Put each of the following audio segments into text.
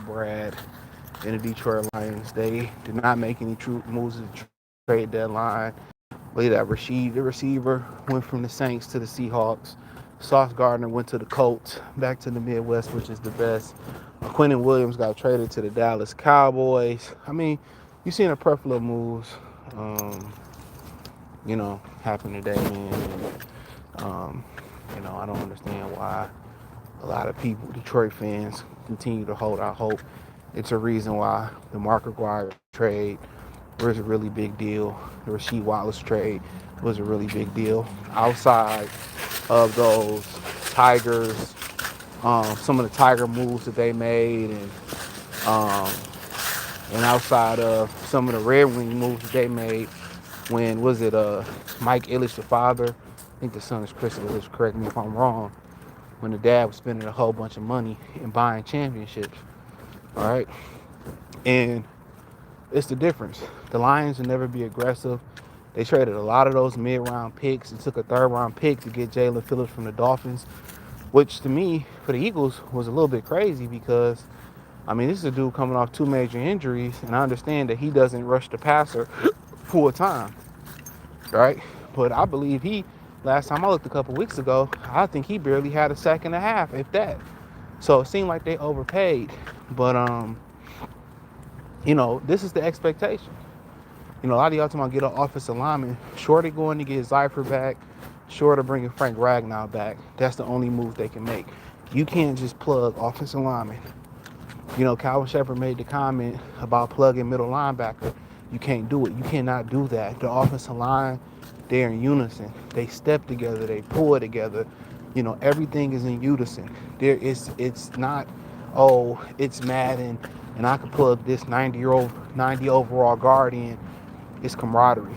Brad and the Detroit Lions. They did not make any true moves at the trade deadline. Look at that, the receiver, went from the Saints to the Seahawks. Sauce Gardner went to the Colts, back to the Midwest, which is the best. Quentin Williams got traded to the Dallas Cowboys. I mean, you've seen a plethora of moves, um, happen today, man. Um, I don't understand why a lot of people, Detroit fans, continue to hold out hope. It's a reason why the Mark McGwire trade was a really big deal. The Rasheed Wallace trade was a really big deal. Outside of those Tigers, some of the Tiger moves that they made, um, and outside of some of the Red Wing moves that they made, when was it Mike Ilitch, the father? I think the son is Chris Ilitch. Correct me if I'm wrong. When the dad was spending a whole bunch of money and buying championships, all right, and it's the difference. The Lions will never be aggressive. They traded a lot of those mid-round picks. It took a third-round pick to get Jalen Phillips from the Dolphins, which to me, for the Eagles, was a little bit crazy because, I mean, this is a dude coming off 2 major injuries, and I understand that he doesn't rush the passer full time, right? But I believe last time I looked a couple weeks ago, I think he barely had a sack and a half, if that. So it seemed like they overpaid. But, this is the expectation. A lot of y'all talking about get an offensive lineman. Short of going to get Zypher back, short of bringing Frank Ragnow back. That's the only move they can make. You can't just plug offensive linemen. Calvin Shepard made the comment about plugging middle linebacker. You can't do it. You cannot do that. The offensive line, they're in unison. They step together. They pull together. Everything is in unison. It's not, oh, it's Madden, and I can plug this 90 overall guard in. It's camaraderie.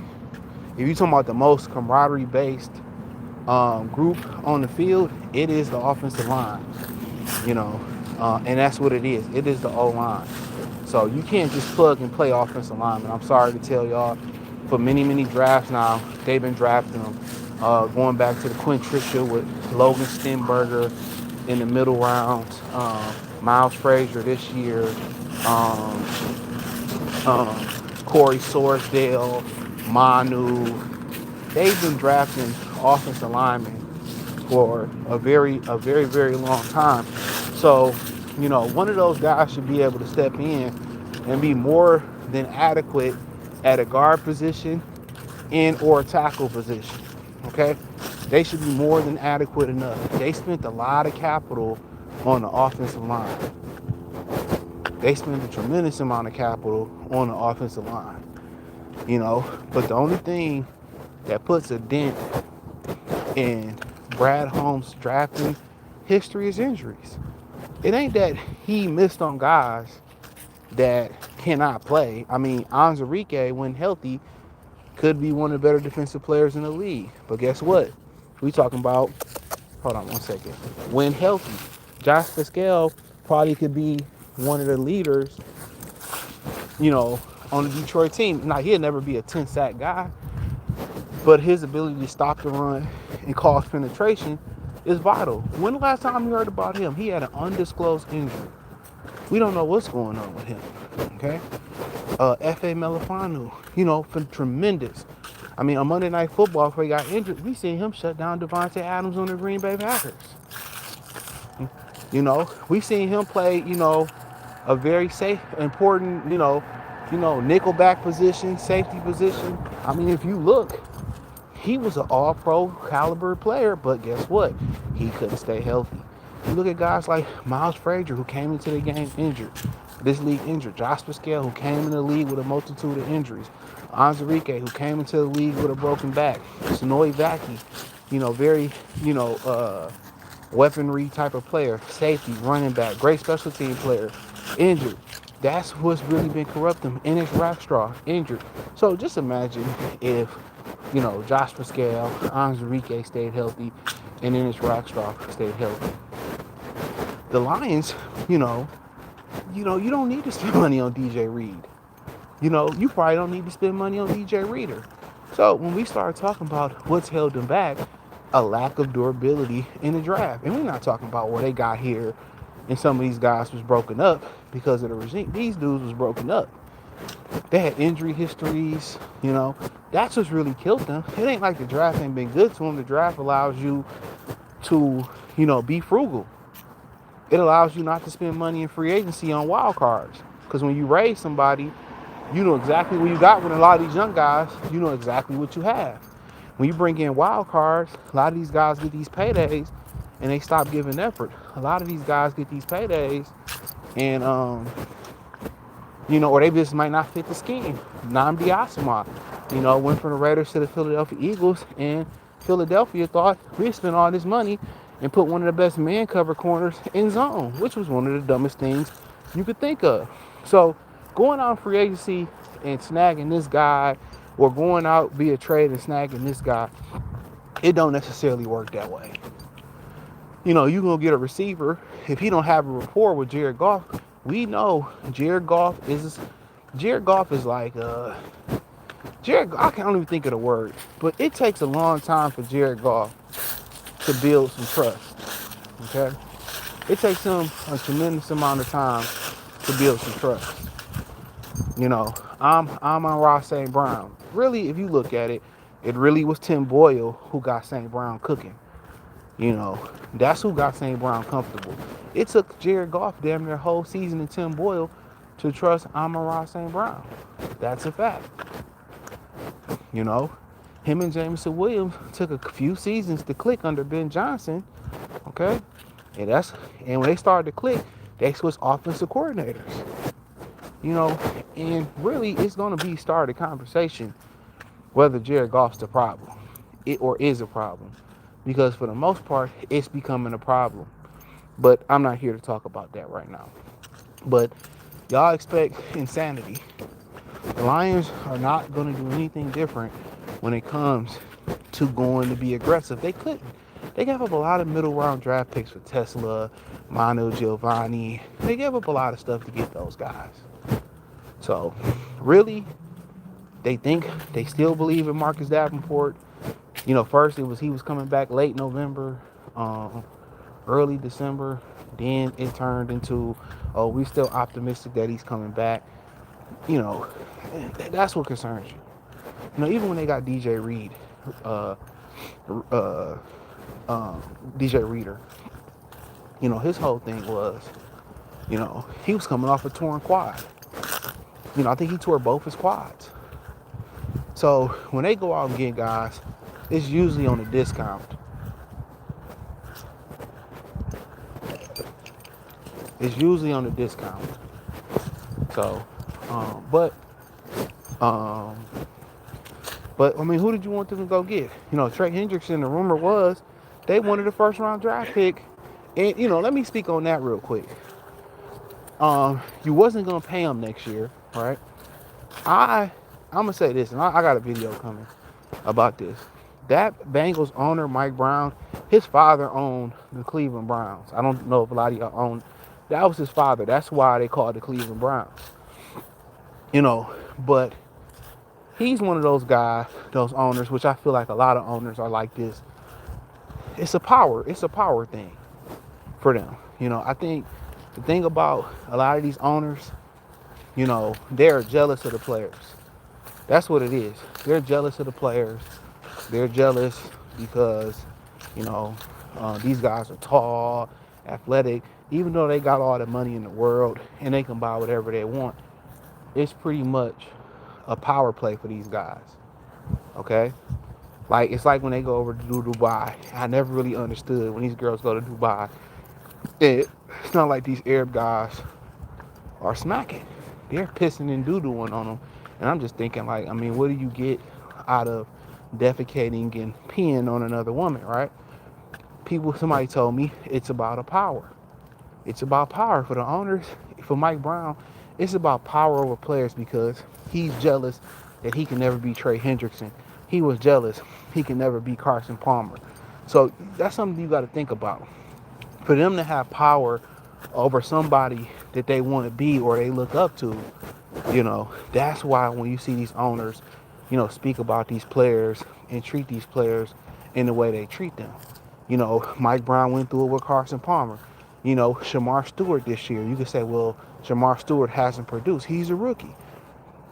If you're talking about the most camaraderie-based group on the field, it is the offensive line. And that's what it is. It is the O-line. So you can't just plug and play offensive linemen. I'm sorry to tell y'all, for many, many drafts now, they've been drafting them. Going back to the Quintricia with Logan Stenberger in the middle rounds, Miles Frazier this year, Corey Sorsdale, Manu. They've been drafting offensive linemen for a very, very long time. So, one of those guys should be able to step in and be more than adequate at a guard position and or a tackle position. Okay? They should be more than adequate enough. They spent a lot of capital on the offensive line. They spent a tremendous amount of capital on the offensive line. But the only thing that puts a dent in Brad Holmes' drafting history is injuries. It ain't that he missed on guys that cannot play. I mean, Anzarike, when healthy, could be one of the better defensive players in the league. But guess what? We talking about, hold on one second. When healthy, Josh Pascal probably could be one of the leaders, on the Detroit team. Now, he'll never be a 10-sack guy, but his ability to stop the run and cause penetration is vital. When the last time you heard about him? He had an undisclosed injury. We don't know what's going on with him. Okay? F.A. Melifanu, tremendous. I mean, on Monday Night Football, before he got injured, we seen him shut down Devontae Adams on the Green Bay Packers. We seen him play, a very safe, important, nickelback position, safety position. I mean, if you look, he was an all-pro caliber player, but guess what? He couldn't stay healthy. You look at guys like Miles Frazier, who came into the game injured, this league injured. Josh Pascal, who came in the league with a multitude of injuries. Anzarike, who came into the league with a broken back. Sonoy Vaki, very, weaponry type of player. Safety, running back, great special team player, injured. That's what's really been corrupting him. Ennis Rackstraw, injured. So just imagine if, Josh Pascal, Anzarike stayed healthy, and Ennis Rackstraw stayed healthy. The Lions, you don't need to spend money on DJ Reed. You probably don't need to spend money on DJ Reader. So when we start talking about what's held them back, a lack of durability in the draft. And we're not talking about what they got here and some of these guys was broken up because of the regime. These dudes was broken up. They had injury histories, you know. That's what's really killed them. It ain't like the draft ain't been good to them. The draft allows you to, be frugal. It allows you not to spend money in free agency on wild cards. Because when you raise somebody, you know exactly what you got with a lot of these young guys. You know exactly what you have. When you bring in wild cards, a lot of these guys get these paydays and they stop giving effort. A lot of these guys get these paydays and or they just might not fit the scheme. Nnamdi Asomugha, went from the Raiders to the Philadelphia Eagles, and Philadelphia thought we'd spend all this money and put one of the best man cover corners in zone, which was one of the dumbest things you could think of. So going on free agency and snagging this guy, or going out via trade and snagging this guy, it don't necessarily work that way. You're going to get a receiver. If he don't have a rapport with Jared Goff, we know Jared Goff is like, I can't even think of the word, but it takes a long time for Jared Goff to build some trust, okay? It takes him a tremendous amount of time to build some trust. I'm on Ross St. Brown. Really, if you look at it, it really was Tim Boyle who got St. Brown cooking. That's who got St. Brown comfortable. It took Jared Goff damn near whole season and Tim Boyle to trust Amon-Ra St. Brown. That's a fact. Him and Jameson Williams took a few seasons to click under Ben Johnson. Okay? And when they started to click, they switched offensive coordinators. And really it's gonna be started conversation whether Jared Goff's the problem. Or is a problem. Because for the most part, it's becoming a problem. But I'm not here to talk about that right now. But y'all expect insanity. The Lions are not going to do anything different when it comes to going to be aggressive. They couldn't. They gave up a lot of middle round draft picks for Tesla, Manu Giovanni. They gave up a lot of stuff to get those guys. So, really, they still believe in Marcus Davenport. First he was coming back late November, early December. Then it turned into, oh, we're still optimistic that he's coming back. That's what concerns you. Even when they got DJ Reed, DJ Reader, his whole thing was, he was coming off a torn quad. I think he tore both his quads. So when they go out and get guys, it's usually on a discount. It's usually on a discount. So, but I mean, who did you want them to go get? Trey Hendrickson, the rumor was they wanted a first round draft pick. And, let me speak on that real quick. You wasn't going to pay him next year, right? I'm going to say this, and I got a video coming about this. That Bengals owner, Mike Brown, his father owned the Cleveland Browns. I don't know if a lot of y'all own. That was his father. That's why they called the Cleveland Browns. But he's one of those guys, those owners, which I feel like a lot of owners are like this. It's a power thing for them. I think the thing about a lot of these owners, they're jealous of the players. That's what it is. They're jealous of the players. They're jealous because, these guys are tall, athletic. Even though they got all the money in the world and they can buy whatever they want, it's pretty much a power play for these guys. Okay? Like, it's like when they go over to Dubai. I never really understood when these girls go to Dubai. It's not like these Arab guys are smacking. They're pissing and doo-dooing on them. And I'm just thinking, like, I mean, what do you get out of defecating and peeing on another woman, right? Somebody told me it's about a power. It's about power for the owners. For Mike Brown, it's about power over players because he's jealous that he can never be Trey Hendrickson. He was jealous he can never be Carson Palmer. So that's something you got to think about. For them to have power over somebody that they want to be or they look up to, that's why when you see these owners, speak about these players and treat these players in the way they treat them. Mike Brown went through it with Carson Palmer. Shamar Stewart this year. You could say, well, Shamar Stewart hasn't produced. He's a rookie.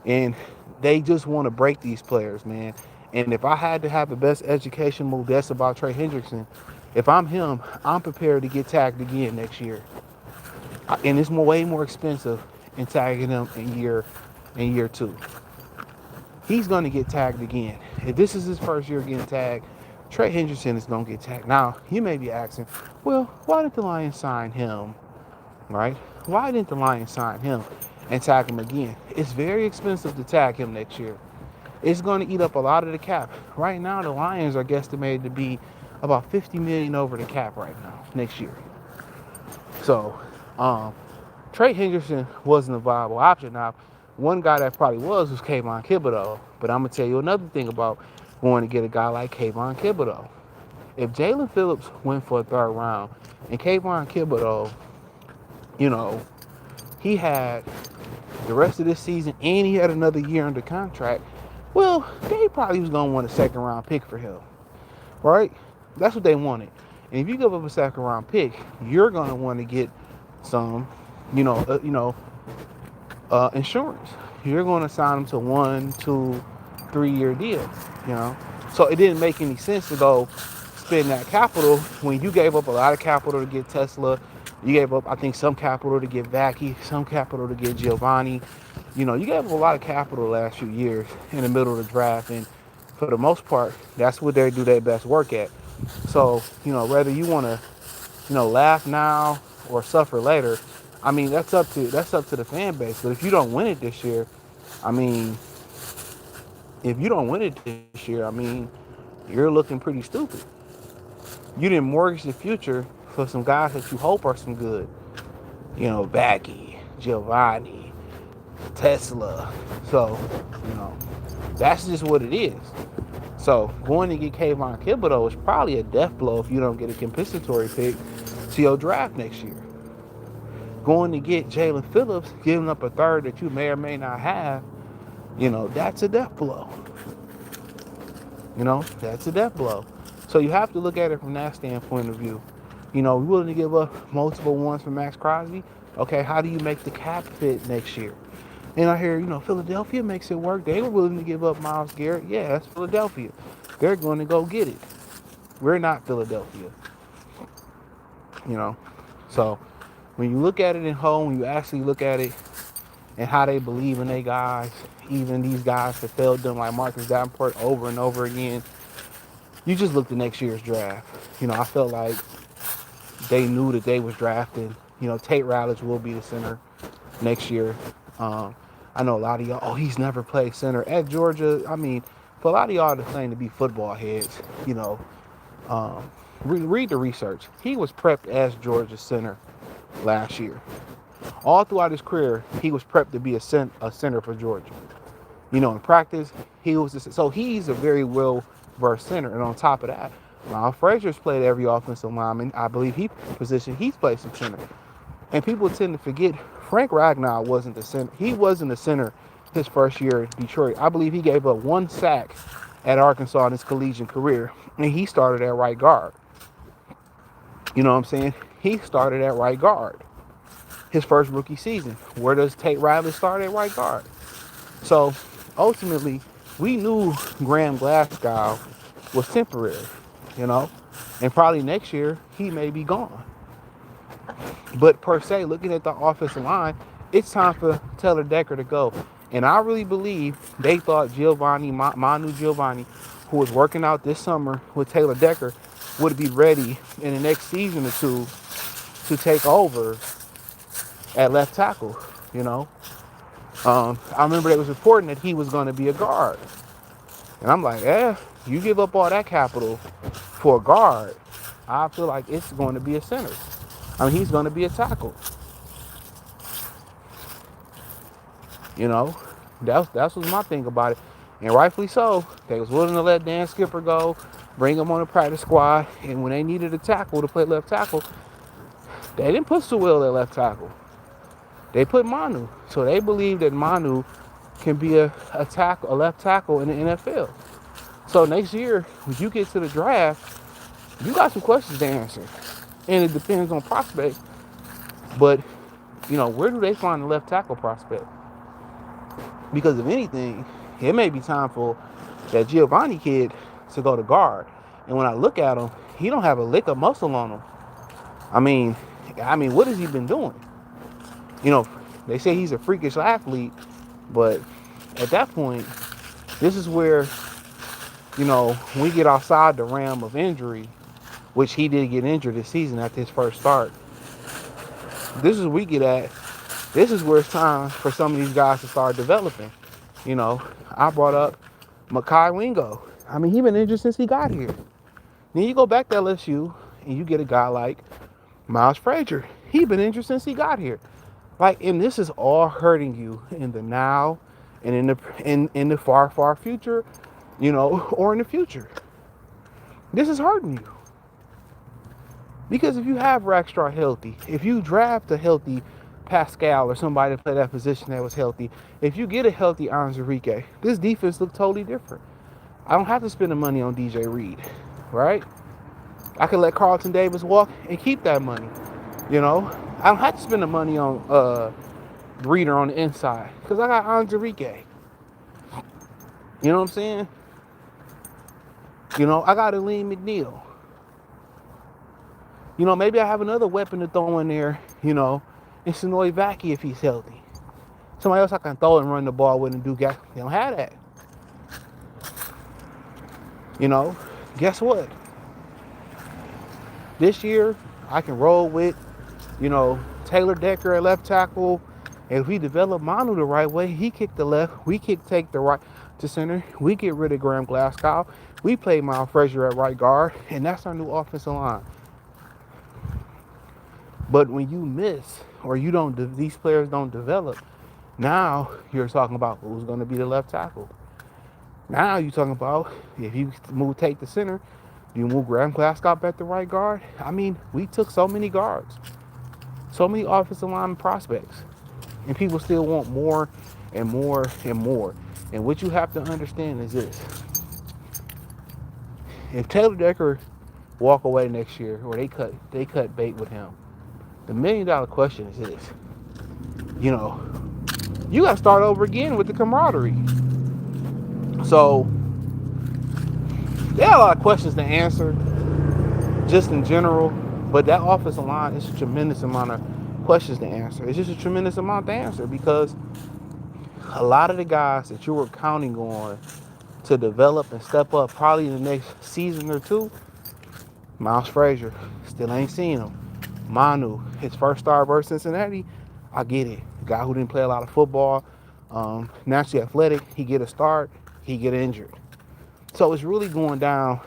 And they just want to break these players, man. And if I had to have the best education move, that's about Trey Hendrickson. If I'm him, I'm prepared to get tagged again next year. And it's way more expensive in tagging him in year two. He's going to get tagged again. If this is his first year getting tagged, Trey Hendrickson is going to get tagged. Now, you may be asking, well, why didn't the Lions sign him, right? Why didn't the Lions sign him and tag him again? It's very expensive to tag him next year. It's going to eat up a lot of the cap. Right now, the Lions are guesstimated to be about $50 million over the cap right now next year. So, Trey Hendrickson wasn't a viable option. Now, one guy that probably was Kayvon Thibodeaux. But I'm going to tell you another thing about going to get a guy like Kayvon Thibodeaux. If Jalen Phillips went for a third round and Kayvon Thibodeaux, he had the rest of this season and he had another year under contract, well, they probably was going to want a second round pick for him, right? That's what they wanted. And if you give up a second round pick, you're going to want to get some, insurance. You're going to sign them to 1, 2, 3 year deals. So it didn't make any sense to go spend that capital when you gave up a lot of capital to get Tesla. You gave up, I think, some capital to get Vacky, some capital to get Giovanni. You gave up a lot of capital the last few years in the middle of the draft. And for the most part, that's what they do their best work at. So, whether you want to, laugh now or suffer later, I mean, that's up to the fan base. But if you don't win it this year, I mean, you're looking pretty stupid. You didn't mortgage the future for some guys that you hope are some good. Baggy, Giovanni, Tesla. So, that's just what it is. So, going to get Kayvon Thibodeaux is probably a death blow if you don't get a compensatory pick to your draft next year. Going to get Jalen Phillips, giving up a third that you may or may not have, that's a death blow. That's a death blow. So you have to look at it from that standpoint of view. We're willing to give up multiple ones for Max Crosby. Okay, how do you make the cap fit next year? And I hear, Philadelphia makes it work. They were willing to give up Myles Garrett. Yeah, that's Philadelphia. They're going to go get it. We're not Philadelphia. So when you look at it in whole, when you actually look at it and how they believe in their guys, even these guys that failed them like Marcus Davenport over and over again, you just look at next year's draft. I felt like they knew that they was drafting. Tate Ratledge will be the center next year. I know a lot of y'all, he's never played center at Georgia. I mean, for a lot of y'all that claim to be football heads, read the research. He was prepped as Georgia's center last year. All throughout his career, he was prepped to be a center for Georgia. In practice, so he's a very well-versed center. And on top of that, Miles Frazier's played every offensive lineman. I believe he's played some center. And people tend to forget Frank Ragnow wasn't the center. He wasn't the center his first year in Detroit. I believe he gave up 1 sack at Arkansas in his collegiate career. And he started at right guard. You know what I'm saying? He started at right guard his first rookie season. Where does Tate Ratledge start at right guard? So ultimately, we knew Graham Glasgow was temporary, and probably next year he may be gone. But per se, looking at the offensive line, it's time for Taylor Decker to go. And I really believe they thought Manu Giovanni, who was working out this summer with Taylor Decker, would be ready in the next season or two to take over at left tackle. I remember it was reporting that he was going to be a guard. And I'm like, you give up all that capital for a guard, I feel like it's going to be a center. I mean, he's going to be a tackle. That's what's my thing about it. And rightfully so. They was willing to let Dan Skipper go, bring him on the practice squad. And when they needed a tackle to play left tackle, they didn't put Sewell at left tackle. They put Manu. So they believe that Manu can be a left tackle in the NFL. So next year, when you get to the draft, you got some questions to answer. And it depends on prospect But, where do they find the left tackle prospect? Because if anything, it may be time for that Giovanni kid to go to guard. And when I look at him, he don't have a lick of muscle on him. I mean, what has he been doing? You know, they say he's a freakish athlete, but at that point, this is where, when we get outside the realm of injury, which he did get injured this season at his first start. This is where we get at. This is where it's time for some of these guys to start developing. I brought up Makai Wingo. He been injured since he got here. Then you go back to LSU and you get a guy like Miles Frazier. He been injured since he got here. And this is all hurting you in the now and in the far, far future, or in the future. This is hurting you. Because if you have Rackstraw healthy, if you draft a healthy Pascal or somebody to play that position that was healthy, if you get a healthy Enrique, this defense look totally different. I don't have to spend the money on DJ Reed, right? I can let Carlton Davis walk and keep that money. I don't have to spend the money on Reader on the inside because I got Enrique. You know what I'm saying? I got Aleem McNeil. Maybe I have another weapon to throw in there, and Sonoy Vaki if he's healthy. Somebody else I can throw and run the ball with and do gas. They don't have that. Guess what? This year, I can roll with, Taylor Decker at left tackle. If we develop Manu the right way, he kick the left, we take the right to center. We get rid of Graham Glasgow. We play Miles Frazier at right guard, and that's our new offensive line. But when you miss or these players don't develop, now you're talking about who's going to be the left tackle. Now you're talking about if you take the center, you move Graham Glasgow at the right guard. We took so many guards, so many offensive line prospects, and people still want more and more and more. And what you have to understand is this: if Taylor Decker walk away next year, or they cut bait with him, the $1 million question is this: you got to start over again with the camaraderie. So there are a lot of questions to answer, just in general. But that offensive line is a tremendous amount of questions to answer. It's just a tremendous amount to answer because a lot of the guys that you were counting on to develop and step up probably in the next season or two, Miles Frazier, still ain't seen him. Manu, his first start versus Cincinnati, I get it. A guy who didn't play a lot of football, naturally athletic, he get a start, he get injured. So it's really going down.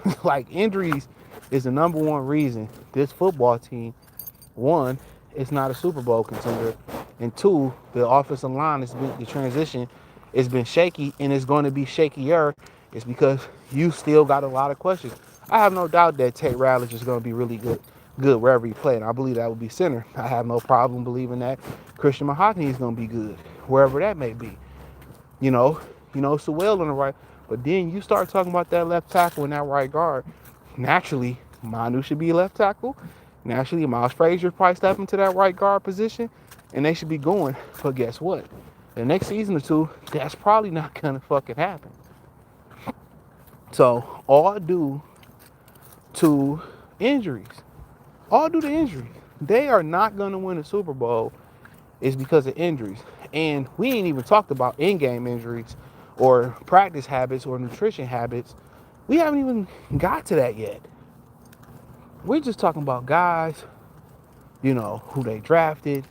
Injuries is the number one reason this football team, one, it's not a Super Bowl contender, and two, the offensive line the transition has been shaky, and it's going to be shakier. It's because you still got a lot of questions. I have no doubt that Tate Ratledge is going to be really good wherever he plays, and I believe that would be center. I have no problem believing that Christian Mahogany is going to be good wherever that may be. Sewell on the right. But then you start talking about that left tackle and that right guard. Naturally, Manu should be left tackle. Naturally, Miles Frazier probably step into that right guard position, and they should be going. But guess what? The next season or two, that's probably not going to fucking happen. So, all due to injuries. All due to injuries. They are not going to win a Super Bowl is because of injuries. And we ain't even talked about in-game injuries or practice habits or nutrition habits. We haven't even got to that yet. We're just talking about guys, who they drafted,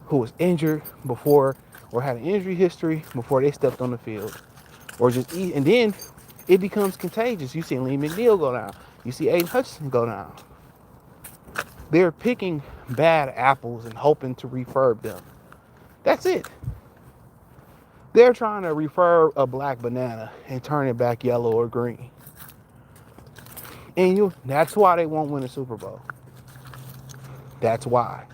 who was injured before or had an injury history before they stepped on the field. And then it becomes contagious. You see Lee McNeil go down. You see Aiden Hutchinson go down. They're picking bad apples and hoping to refurb them. That's it. They're trying to refurb a black banana and turn it back yellow or green. And that's why they won't win a Super Bowl. That's why.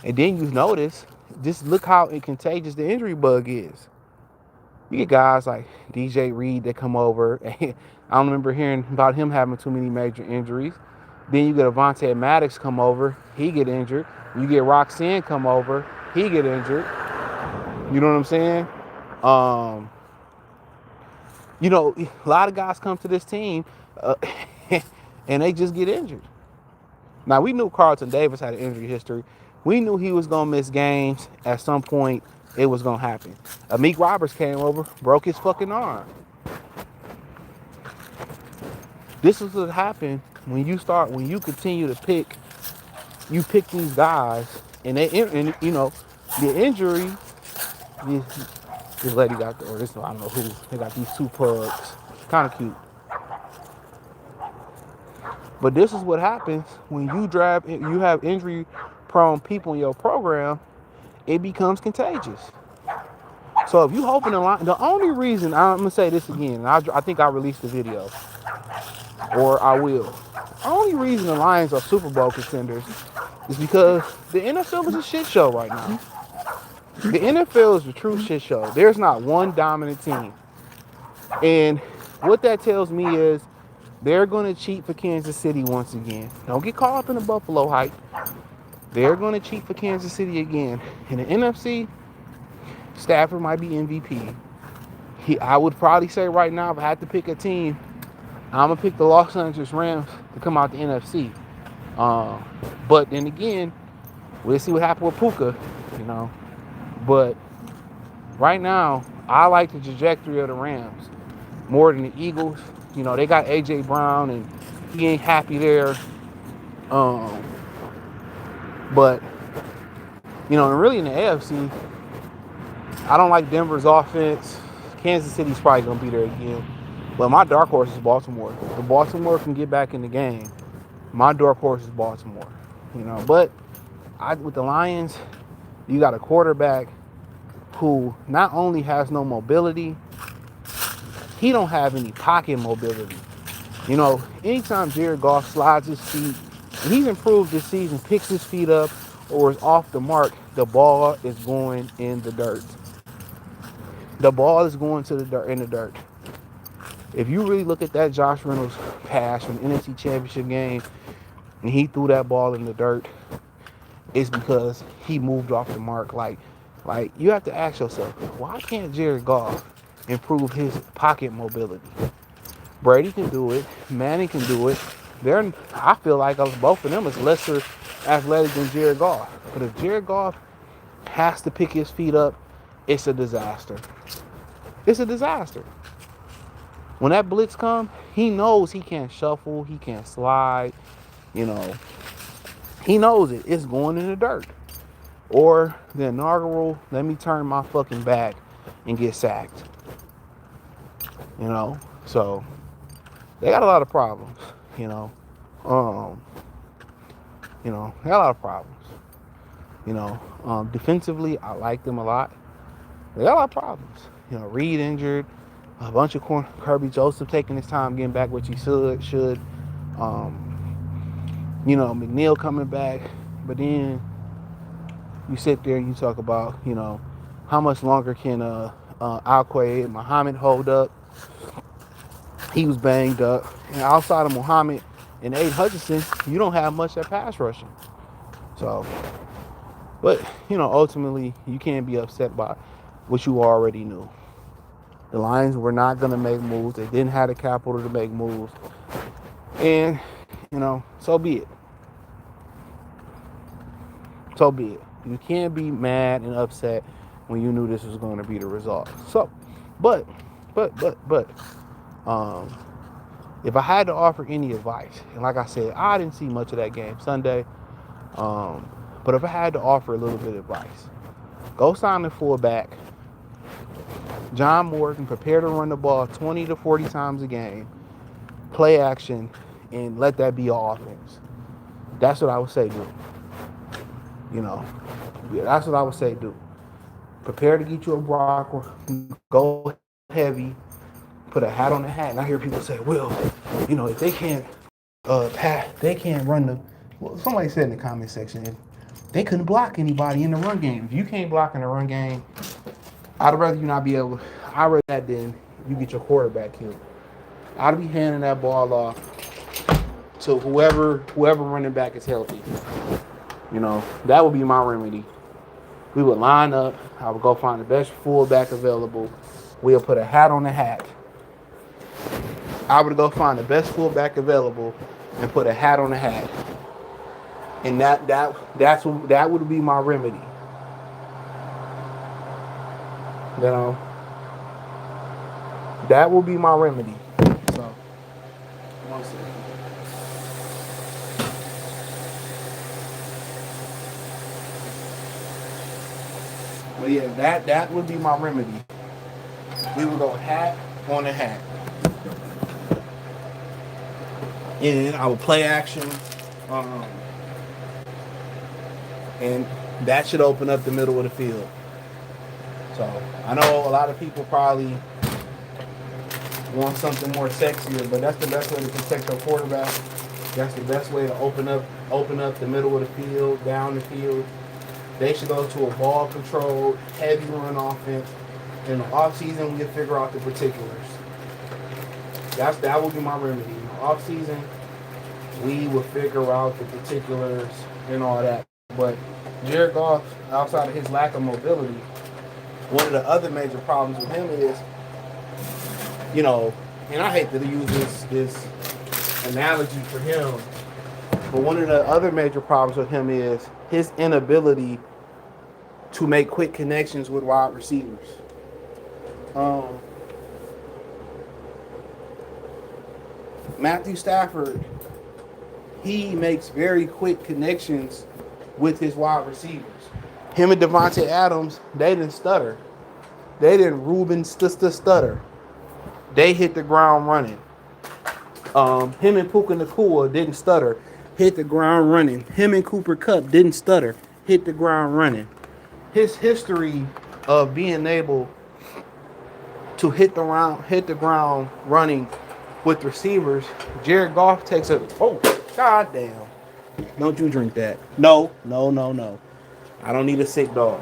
And then you notice, just look how contagious the injury bug is. You get guys like DJ Reed that come over. I don't remember hearing about him having too many major injuries. Then you get Avonte Maddox come over. He get injured. You get Roxanne come over, he get injured. You know what I'm saying? Um, a lot of guys come to this team uh, and they just get injured. Now, we knew Carlton Davis had an injury history. We knew he was going to miss games at some point. It was going to happen. Amik Roberts came over, broke his fucking arm. This is what happened when you continue to pick these guys, and the injury, this lady got, or this, I don't know who, they got these two pugs, kind of cute. But this is what happens when you have injury prone people in your program, it becomes contagious. So if you hoping the line, the only reason, I'm gonna say this again, and I think I released the video, or I will. The only reason the Lions are Super Bowl contenders is because the NFL is a shit show right now. The NFL is a true shit show. There's not one dominant team. And what that tells me is they're going to cheat for Kansas City once again. Don't get caught up in the Buffalo hype. They're going to cheat for Kansas City again. In the NFC, Stafford might be MVP. I would probably say right now, if I had to pick a team, I'm going to pick the Los Angeles Rams to come out the NFC. But then again, we'll see what happens with Puka, But right now, I like the trajectory of the Rams more than the Eagles. They got A.J. Brown, and he ain't happy there. But, and really in the AFC, I don't like Denver's offense. Kansas City's probably going to be there again. But my dark horse is Baltimore. If Baltimore can get back in the game, my dark horse is Baltimore. But with the Lions, you got a quarterback who not only has no mobility, he don't have any pocket mobility. Anytime Jared Goff slides his feet, and he's improved this season, picks his feet up or is off the mark, the ball is going in the dirt. The ball is going to the dirt, in the dirt. If you really look at that Josh Reynolds pass from the NFC Championship game, and he threw that ball in the dirt, it's because he moved off the mark. Like you have to ask yourself, why can't Jared Goff improve his pocket mobility? Brady can do it. Manning can do it. I feel like both of them is lesser athletic than Jared Goff. But if Jared Goff has to pick his feet up, it's a disaster. It's a disaster. When that blitz comes, he knows he can't shuffle, he can't slide, He knows it. It's going in the dirt. Or the inaugural, let me turn my fucking back and get sacked. So they got a lot of problems, They got a lot of problems. Defensively, I like them a lot. They got a lot of problems. Reed injured, a bunch of Kirby Joseph taking his time getting back, which he should. McNeil coming back, but then you sit there and you talk about, how much longer can Alquay and Muhammad hold up? He was banged up, and outside of Muhammad and Aiden Hutchinson, you don't have much at pass rushing. So, but ultimately, you can't be upset by what you already knew. The Lions were not going to make moves. They didn't have the capital to make moves. And, so be it. So be it. You can't be mad and upset when you knew this was going to be the result. So, but, if I had to offer any advice, and like I said, I didn't see much of that game Sunday, but if I had to offer a little bit of advice, go sign the fullback. John Morgan, prepare to run the ball 20 to 40 times a game, play action, and let that be your offense. That's what I would say do. That's what I would say do. Prepare to get you a Brock, go heavy, put a hat on the hat. And I hear people say, well, if they can't they can't run the, well, somebody said in the comment section, if they couldn't block anybody in the run game. If you can't block in the run game, I'd rather you not be able, I'd rather that than you get your quarterback killed. I'd be handing that ball off to whoever running back is healthy. That would be my remedy. We would line up. I would go find the best fullback available. We'll put a hat on the hat. I would go find the best fullback available and put a hat on the hat. And that would be my remedy. You know, that would be my remedy. So, one second. But yeah, that would be my remedy. We would go hat on a hat. And I would play action. Um, and that should open up the middle of the field. So I know a lot of people probably want something more sexier, but that's the best way to protect your quarterback. That's the best way to open up the middle of the field, down the field. They should go to a ball controlled, heavy run offense. In the offseason, we can figure out the particulars. That will be my remedy. In the offseason, we will figure out the particulars and all that. But Jared Goff, outside of his lack of mobility, one of the other major problems with him is, and I hate to use this analogy for him, but one of the other major problems with him is his inability to make quick connections with wide receivers. Matthew Stafford, he makes very quick connections with his wide receivers. Him and Devontae Adams, they didn't stutter. They didn't Ruben stutter. They hit the ground running. Him and Puka Nacua didn't stutter. Hit the ground running. Him and Cooper Kupp didn't stutter. Hit the ground running. His history of being able to hit the ground running with receivers, Jared Goff takes a goddamn. Don't you drink that. No. I don't need a sick dog.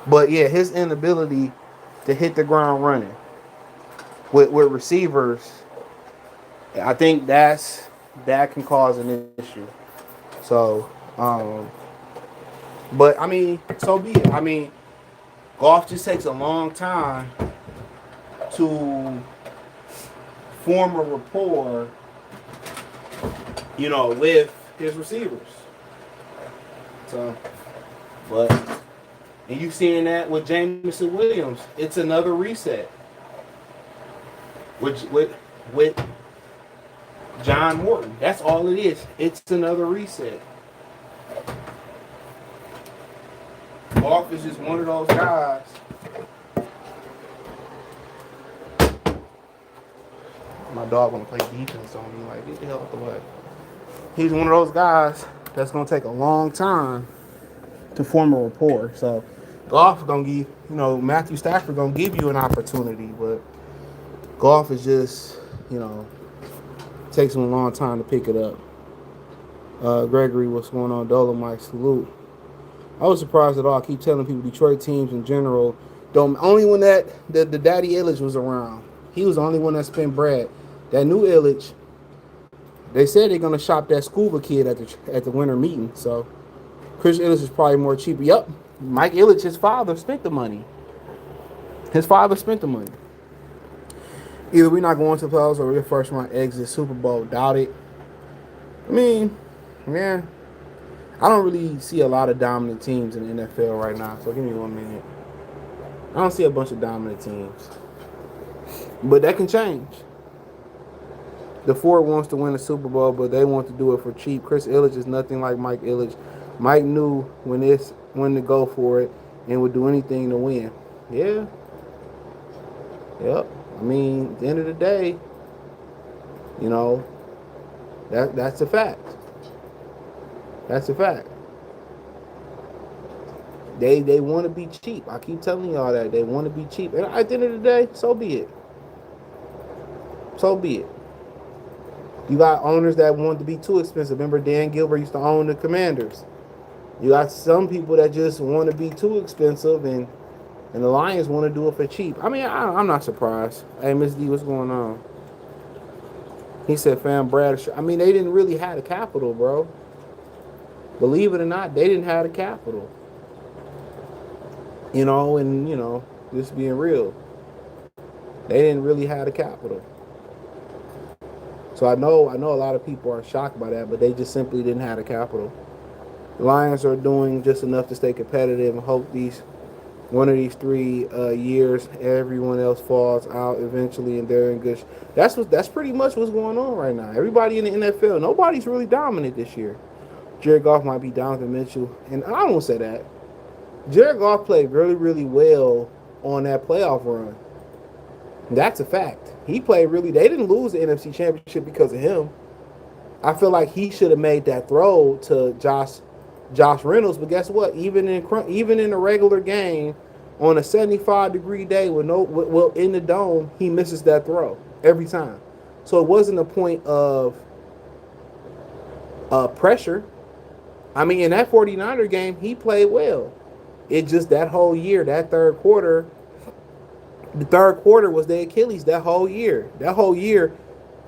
But yeah, his inability to hit the ground running with receivers, I think that can cause an issue. So, but I mean, so be it. I mean, Goff just takes a long time to form a rapport, with his receivers. So, but, and you seeing that with Jameson Williams, it's another reset. With John Morton, that's all it is. It's another reset. Goff is just one of those guys. My dog want to play defense on me. Like, get the hell out the way. He's one of those guys that's going to take a long time to form a rapport. So, Goff going to give, Matthew Stafford going to give you an opportunity. But Goff is just, takes him a long time to pick it up. Gregory, what's going on? Dolomite, salute. I was surprised at all. I keep telling people Detroit teams in general don't. Only when the Daddy Illich was around, he was the only one that spent bread. That new Illich, they said they're gonna shop that scuba kid at the winter meeting. So Chris Illich is probably more cheaper. Yep, Mike Illich, his father spent the money. Either we're not going to the playoffs or we're first round exit Super Bowl. Doubt it. I mean, yeah. I don't really see a lot of dominant teams in the NFL right now, so give me 1 minute. I don't see a bunch of dominant teams. But that can change. The Ford wants to win the Super Bowl, but they want to do it for cheap. Chris Illich is nothing like Mike Illich. Mike knew when to go for it and would do anything to win. Yeah. Yep. I mean, at the end of the day, that's a fact. That's a fact. They want to be cheap. I keep telling y'all that. They want to be cheap. And at the end of the day, so be it. So be it. You got owners that want to be too expensive. Remember, Dan Gilbert used to own the Commanders. You got some people that just want to be too expensive, and the Lions want to do it for cheap. I mean, I'm not surprised. Hey, Miss D, what's going on? He said, "Fam, Brad." I mean, they didn't really have the capital, bro. Believe it or not, they didn't have the capital. Just being real, they didn't really have the capital. So I know a lot of people are shocked by that, but they just simply didn't have the capital. The Lions are doing just enough to stay competitive and hope these one of these 3 years, everyone else falls out eventually, and they're in good. That's pretty much what's going on right now. Everybody in the NFL, nobody's really dominant this year. Jared Goff might be Donovan Mitchell, and I don't say that. Jared Goff played really, really well on that playoff run. That's a fact. He played really. They didn't lose the NFC Championship because of him. I feel like he should have made that throw to Josh Reynolds, but guess what? Even in a regular game, on a 75-degree day with in the dome, he misses that throw every time. So it wasn't a point of pressure. I mean, in that 49er game, he played well. It just that whole year, that third quarter, the third quarter was the Achilles that whole year. That whole year,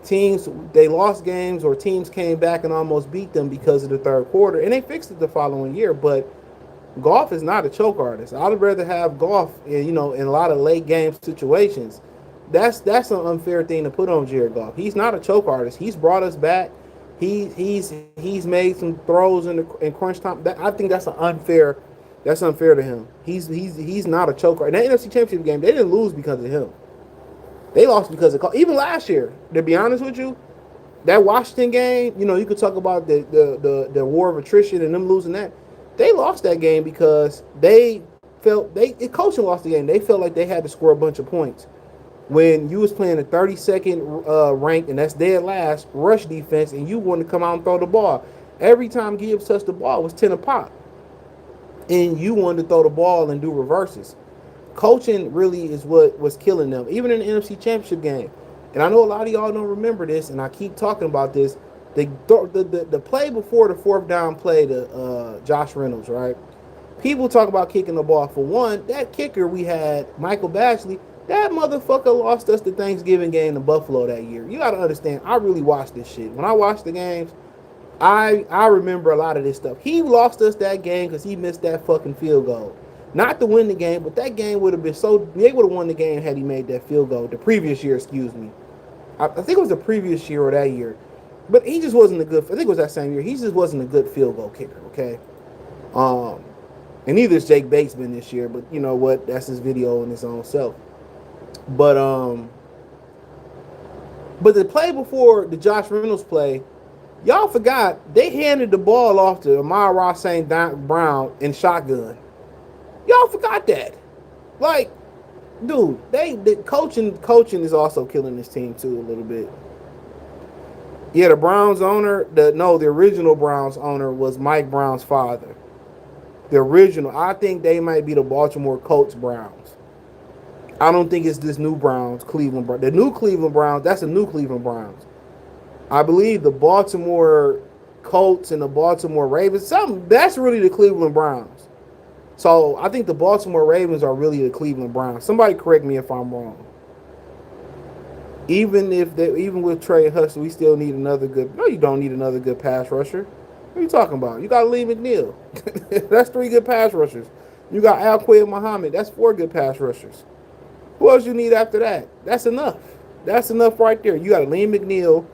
teams they lost games or teams came back and almost beat them because of the third quarter, and they fixed it the following year. But Goff is not a choke artist. I'd rather have Goff, in a lot of late game situations. That's an unfair thing to put on Jared Goff. He's not a choke artist. He's brought us back. He's made some throws in crunch time. I think that's an unfair. That's unfair to him. He's not a choke artist. In that NFC Championship game, they didn't lose because of him. They lost because of even last year. To be honest with you, that Washington game, you could talk about the war of attrition and them losing that. They lost that game because coaching lost the game. They felt like they had to score a bunch of points. When you was playing a 32nd ranked, and that's dead last, rush defense, and you wanted to come out and throw the ball. Every time Gibbs touched the ball, it was 10 a pop. And you wanted to throw the ball and do reverses. Coaching really is what was killing them, even in the NFC Championship game. And I know a lot of y'all don't remember this, and I keep talking about this. The play before the fourth down play to Josh Reynolds, right? People talk about kicking the ball. For one, that kicker we had, Michael Bashley, that motherfucker lost us the Thanksgiving game in Buffalo that year. You got to understand, I really watched this shit. When I watched the games, I remember a lot of this stuff. He lost us that game because he missed that fucking field goal. Not to win the game, but that game would have been they would have won the game had he made that field goal. The previous year, excuse me. I think it was the previous year or that year. But he just wasn't a good, I think it was that same year. He just wasn't a good field goal kicker, okay? And neither is Jake Batesman this year, but you know what? That's his video in his own self. But the play before the Josh Reynolds play, y'all forgot they handed the ball off to Amon-Ra St. Brown in shotgun. Y'all forgot that. Like, dude, the coaching is also killing this team too a little bit. Yeah, the Browns owner, the original Browns owner was Mike Brown's father. The original, I think they might be the Baltimore Colts Browns. I don't think it's this new Browns, Cleveland Browns. The new Cleveland Browns, that's the new Cleveland Browns. I believe the Baltimore Colts and the Baltimore Ravens, that's really the Cleveland Browns. So I think the Baltimore Ravens are really the Cleveland Browns. Somebody correct me if I'm wrong. Even with Trey Huxley, we still need another good. No, you don't need another good pass rusher. What are you talking about? You got Lee McNeil. That's 3 good pass rushers. You got Al-Quaid Muhammad. That's 4 good pass rushers. Who else you need after that? That's enough. That's enough right there. You got Lee McNeil,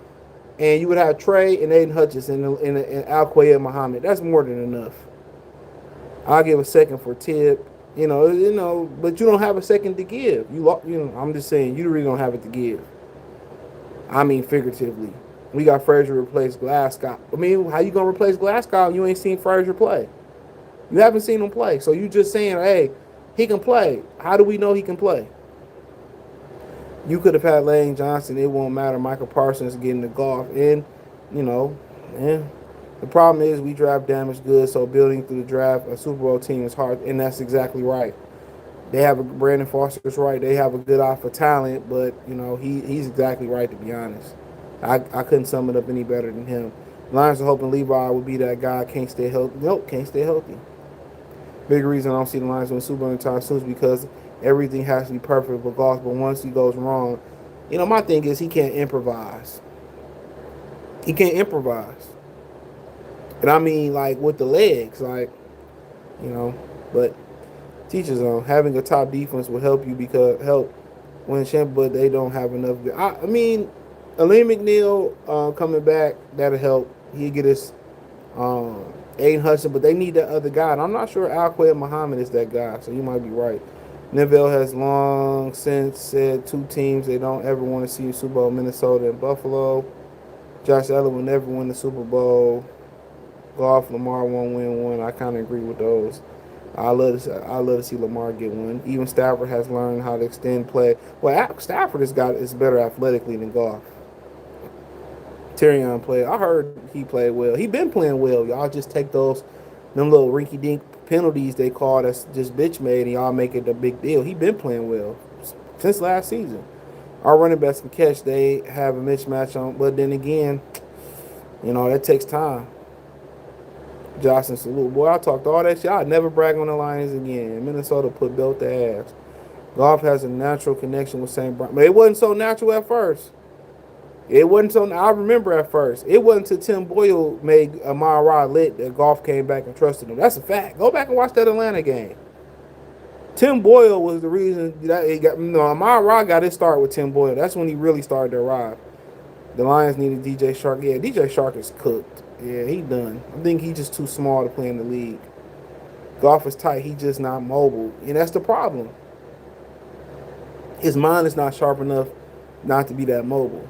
and you would have Trey and Aiden Hutchinson and Al-Quaid Muhammad. That's more than enough. I'll give a second for Tip. But you don't have a second to give. I'm just saying, you really don't have it to give. I mean, figuratively. We got Frazier replace Glasgow. I mean, how you gonna replace Glasgow? You ain't seen Frazier play. You haven't seen him play, so you just saying, hey, he can play. How do we know he can play? You could have had Lane Johnson. It won't matter. Michael Parsons getting the golf, and the problem is we draft damaged goods. So building through the draft a Super Bowl team is hard, and that's exactly right. They have Brandon Foster's right. They have a good eye for talent, but he's exactly right, to be honest. I couldn't sum it up any better than him. Lions are hoping Levi will be that guy. Can't stay healthy. Nope, can't stay healthy. Big reason I don't see the Lions win Super Bowl anytime soon is because everything has to be perfect with golf. But once he goes wrong, my thing is he can't improvise. He can't improvise, and I mean like with the legs, like you know. But teachers on having a top defense will help you because help win champ, but they don't have enough. I mean, Aleem McNeil coming back that'll help. He get his Aiden Hudson, but they need that other guy. And I'm not sure Alquay Muhammad is that guy, so you might be right. Neville has long since said two teams they don't ever want to see in Super Bowl: Minnesota and Buffalo. Josh Allen will never win the Super Bowl. Golf, Lamar won't win one. I kind of agree with those. I love to see Lamar get one. Even Stafford has learned how to extend play. Well, Stafford is better athletically than Goff. Tyrion played. I heard he played well. He been playing well. Y'all just take those them little rinky dink penalties they call that's just bitch made, and y'all make it a big deal. He been playing well since last season. Our running backs can catch. They have a mismatch on, but then again, that takes time. Johnson salute. Boy, I talked all that shit. I'd never brag on the Lions again. Minnesota put belt to ass. Golf has a natural connection with St. Brown. But it wasn't so natural at first. It wasn't so. I remember at first. It wasn't until Tim Boyle made Amon Ra lit that Golf came back and trusted him. That's a fact. Go back and watch that Atlanta game. Tim Boyle was the reason that he got. No, Amon Ra got his start with Tim Boyle. That's when he really started to arrive. The Lions needed DJ Shark. Yeah, DJ Shark is cooked. Yeah, he done. I think he's just too small to play in the league. Golf is tight. He's just not mobile, and that's the problem. His mind is not sharp enough not to be that mobile.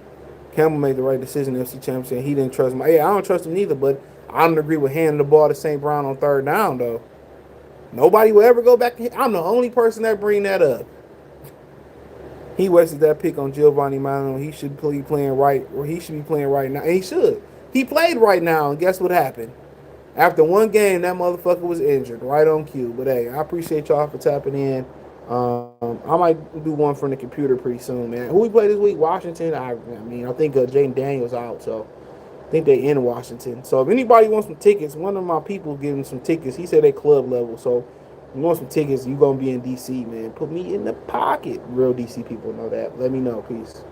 Campbell made the right decision in the FC Championship. He didn't trust him. Yeah, I don't trust him either, but I don't agree with handing the ball to St. Brown on third down, though. Nobody will ever go back. I'm the only person that bring that up. He wasted that pick on Giovanni Mano. He should be playing right, or he should be playing right now. And he should. He played right now, and guess what happened? After one game, that motherfucker was injured, right on cue. But hey, I appreciate y'all for tapping in. I might do one from the computer pretty soon, man. Who we play this week? Washington. I think Jaden Daniels out, so I think they in Washington. So if anybody wants some tickets, one of my people giving some tickets. He said they club level, so if you want some tickets, you gonna be in DC, man. Put me in the pocket. Real DC people know that. Let me know. Peace.